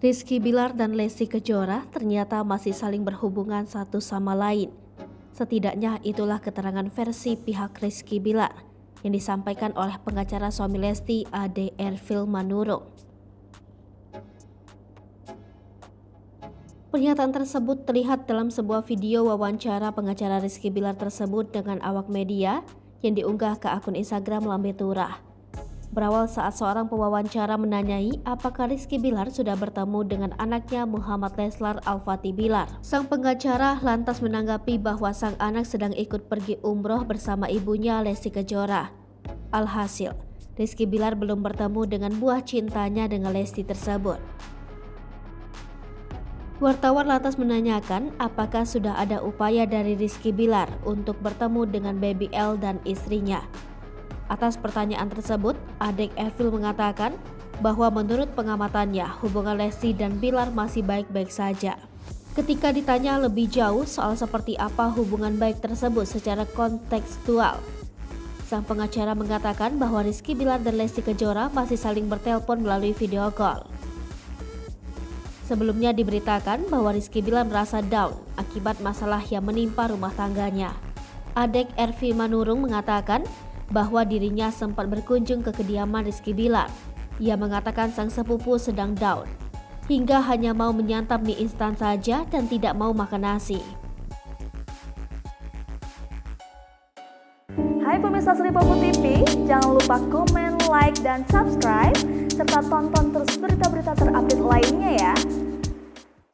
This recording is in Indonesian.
Rizky Bilar dan Lesti Kejora ternyata masih saling berhubungan satu sama lain. Setidaknya itulah keterangan versi pihak Rizky Bilar yang disampaikan oleh pengacara suami Lesti, Ade Erfil Manurung. Pernyataan tersebut terlihat dalam sebuah video wawancara pengacara Rizky Bilar tersebut dengan awak media yang diunggah ke akun Instagram Lambe Turah. Berawal saat seorang pewawancara menanyai apakah Rizky Bilar sudah bertemu dengan anaknya Muhammad Leslar Al-Fatih Bilar. Sang pengacara lantas menanggapi bahwa sang anak sedang ikut pergi umroh bersama ibunya Lesti Kejora. Alhasil, Rizky Bilar belum bertemu dengan buah cintanya dengan Lesti tersebut. Wartawan lantas menanyakan apakah sudah ada upaya dari Rizky Bilar untuk bertemu dengan Baby L dan istrinya. Atas pertanyaan tersebut, Ade Erfil mengatakan bahwa menurut pengamatannya hubungan Lesti dan Bilar masih baik-baik saja. Ketika ditanya lebih jauh soal seperti apa hubungan baik tersebut secara kontekstual, sang pengacara mengatakan bahwa Rizky Bilar dan Lesti Kejora masih saling bertelepon melalui video call. Sebelumnya diberitakan bahwa Rizky Bilar merasa down akibat masalah yang menimpa rumah tangganya. Ade Erfil Manurung mengatakan bahwa dirinya sempat berkunjung ke kediaman Rizky Bilar. Ia mengatakan sang sepupu sedang down, hingga hanya mau menyantap mie instan saja dan tidak mau makan nasi. Hai pemirsa Selipopo TV, jangan lupa komen, like, dan subscribe, serta tonton terus berita-berita terupdate lainnya ya.